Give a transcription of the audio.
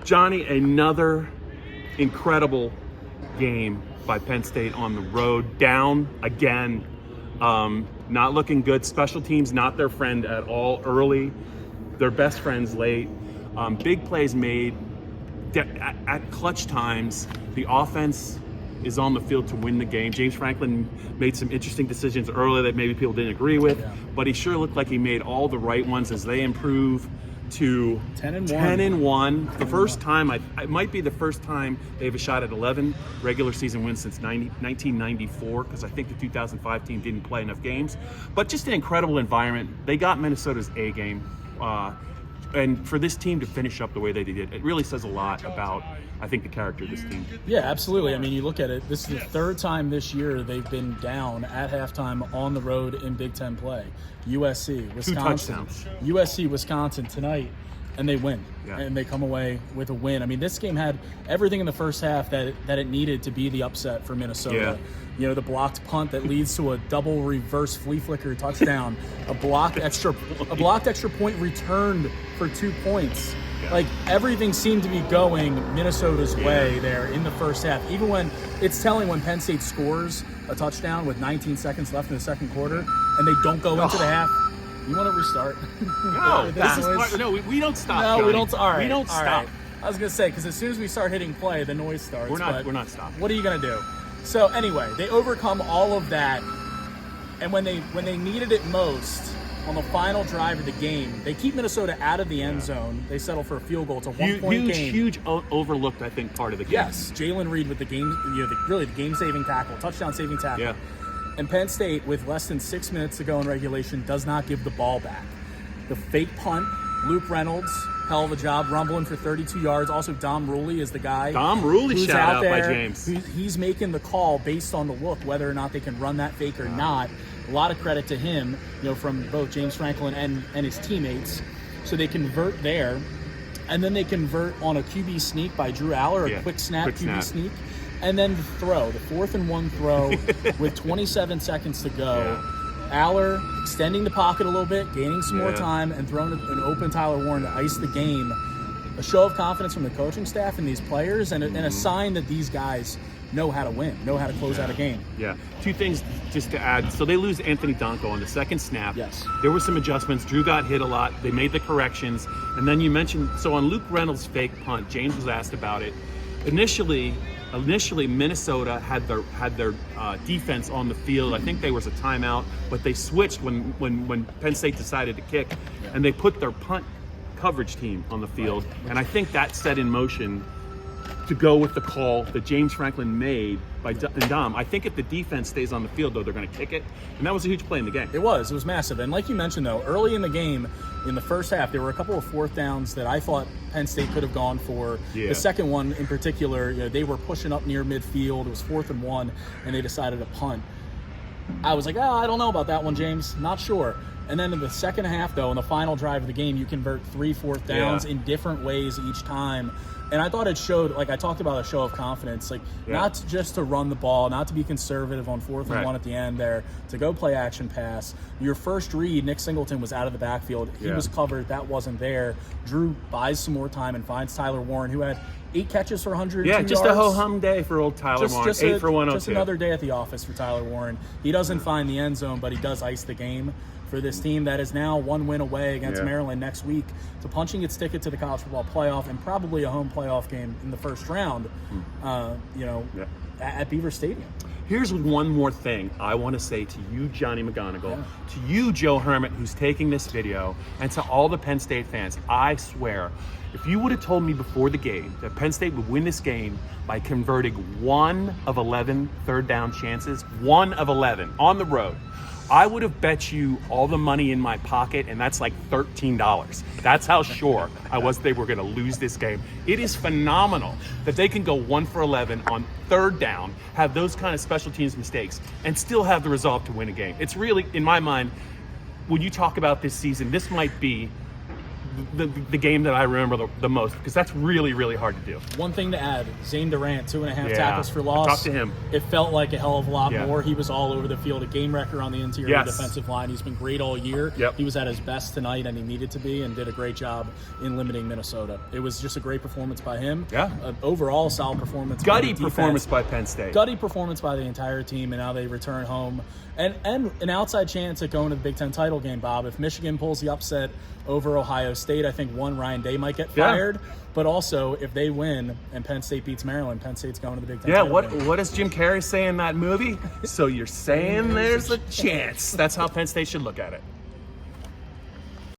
Johnny, another incredible game by Penn State on the road, down again, not looking good. Special teams, not their friend at all early. Their best friends late. Big plays made at clutch times. The offense is on the field to win the game. James Franklin made some interesting decisions early that maybe people didn't agree with, but he sure looked like he made all the right ones as they improve to 10-1. The first time, it might be the first time they have a shot at 11 regular season wins since 1994, because I think the 2005 team didn't play enough games. But just an incredible environment. They got Minnesota's A game. And for this team to finish up the way they did, it really says a lot about, I think, the character of this team. Yeah, absolutely. I mean, you look at it, this is the third time this year they've been down at halftime on the road in Big Ten play. USC, Wisconsin. 2 touchdowns. USC, Wisconsin tonight, and they win. Yeah. And they come away with a win. I mean, this game had everything in the first half that it needed to be the upset for Minnesota. Yeah. You know, the blocked punt that leads to a double reverse flea flicker touchdown, a blocked extra point returned for 2 points. Yeah. Like, everything seemed to be going Minnesota's way there in the first half. Even when it's telling when Penn State scores a touchdown with 19 seconds left in the second quarter and they don't go into the half. You want to restart? No, we don't stop. No, Johnny. we don't. All right, we don't all stop. right. I was gonna say, because as soon as we start hitting play, the noise starts. We're not stopping. What are you gonna do? So anyway, they overcome all of that, and when they needed it most on the final drive of the game, they keep Minnesota out of the end zone. They settle for a field goal. It's a 1 point game. Huge overlooked, I think, part of the game. Yes, Jalen Reed with the game, really the game-saving tackle, touchdown-saving tackle. Yeah. And Penn State, with less than 6 minutes to go in regulation, does not give the ball back. The fake punt, Luke Reynolds, hell of a job, rumbling for 32 yards. Also, Dom Ruley is the guy. Dom Ruley, who's shout out there, by James. He's making the call based on the look, whether or not they can run that fake or not. A lot of credit to him, from both James Franklin and his teammates. So they convert there, and then they convert on a QB sneak by Drew Aller, a quick snap QB sneak. And then the 4th and 1 throw with 27 seconds to go. Yeah. Aller extending the pocket a little bit, gaining some more time, and throwing an open Tyler Warren to ice the game. A show of confidence from the coaching staff and these players, and a sign that these guys know how to win, know how to close out a game. Yeah. 2 things just to add. So they lose Anthony Donko on the second snap. Yes. There were some adjustments. Drew got hit a lot. They made the corrections. And then you mentioned, so on Luke Reynolds' fake punt, James was asked about it. Initially, Minnesota had their defense on the field. I think there was a timeout, but they switched when Penn State decided to kick, and they put their punt coverage team on the field. And I think that set in motion to go with the call that James Franklin made by Dom. I think if the defense stays on the field, though, they're going to kick it. And that was a huge play in the game. It was massive. And like you mentioned, though, early in the game, in the first half, there were a couple of 4th downs that I thought Penn State could have gone for. Yeah. The second one in particular, they were pushing up near midfield. It was 4th and 1, and they decided to punt. I was like, I don't know about that one, James. Not sure. And then in the second half, though, in the final drive of the game, you convert 3 4th downs in different ways each time. And I thought it showed, like I talked about, a show of confidence, not just to run the ball, not to be conservative on 4th and 1 at the end there, to go play action pass. Your first read, Nick Singleton was out of the backfield. He was covered. That wasn't there. Drew buys some more time and finds Tyler Warren, who had 8 catches for 102 yards. Yeah, just a ho-hum day for old Tyler Warren. 8 for 102. Just another day at the office for Tyler Warren. He doesn't find the end zone, but he does ice the game for this team that is now 1 win away against Maryland next week to punching its ticket to the college football playoff and probably a home playoff game in the first round, at Beaver Stadium. Here's one more thing I want to say to you, Johnny McGonigal, to you, Joe Hermit, who's taking this video, and to all the Penn State fans. I swear, if you would have told me before the game that Penn State would win this game by converting 1 of 11 third down chances, 1 of 11 on the road, I would have bet you all the money in my pocket, and that's like $13. That's how sure I was they were going to lose this game. It is phenomenal that they can go 1 for 11 on third down, have those kind of special teams mistakes, and still have the resolve to win a game. It's really, in my mind, when you talk about this season, this might be the game that I remember the most, because that's really, really hard to do. One thing to add, Zane Durant, 2.5 Yeah. tackles for loss. Talk to him. It felt like a hell of a lot Yeah. more. He was all over the field, a game wrecker on the interior Yes. defensive line. He's been great all year. Yep. He was at his best tonight, and he needed to be, and did a great job in limiting Minnesota. It was just a great performance by him. Yeah. Overall, solid performance. Gutty by the defense. performance by Penn State. Gutty performance by the entire team, and now they return home. And an outside chance at going to the Big Ten title game, Bob. If Michigan pulls the upset over Ohio State, I think Ryan Day might get fired. But also, if they win and Penn State beats Maryland, Penn State's going to the Big Ten Yeah, title game. what does Jim Carrey say in that movie? So you're saying there's a chance. That's how Penn State should look at it.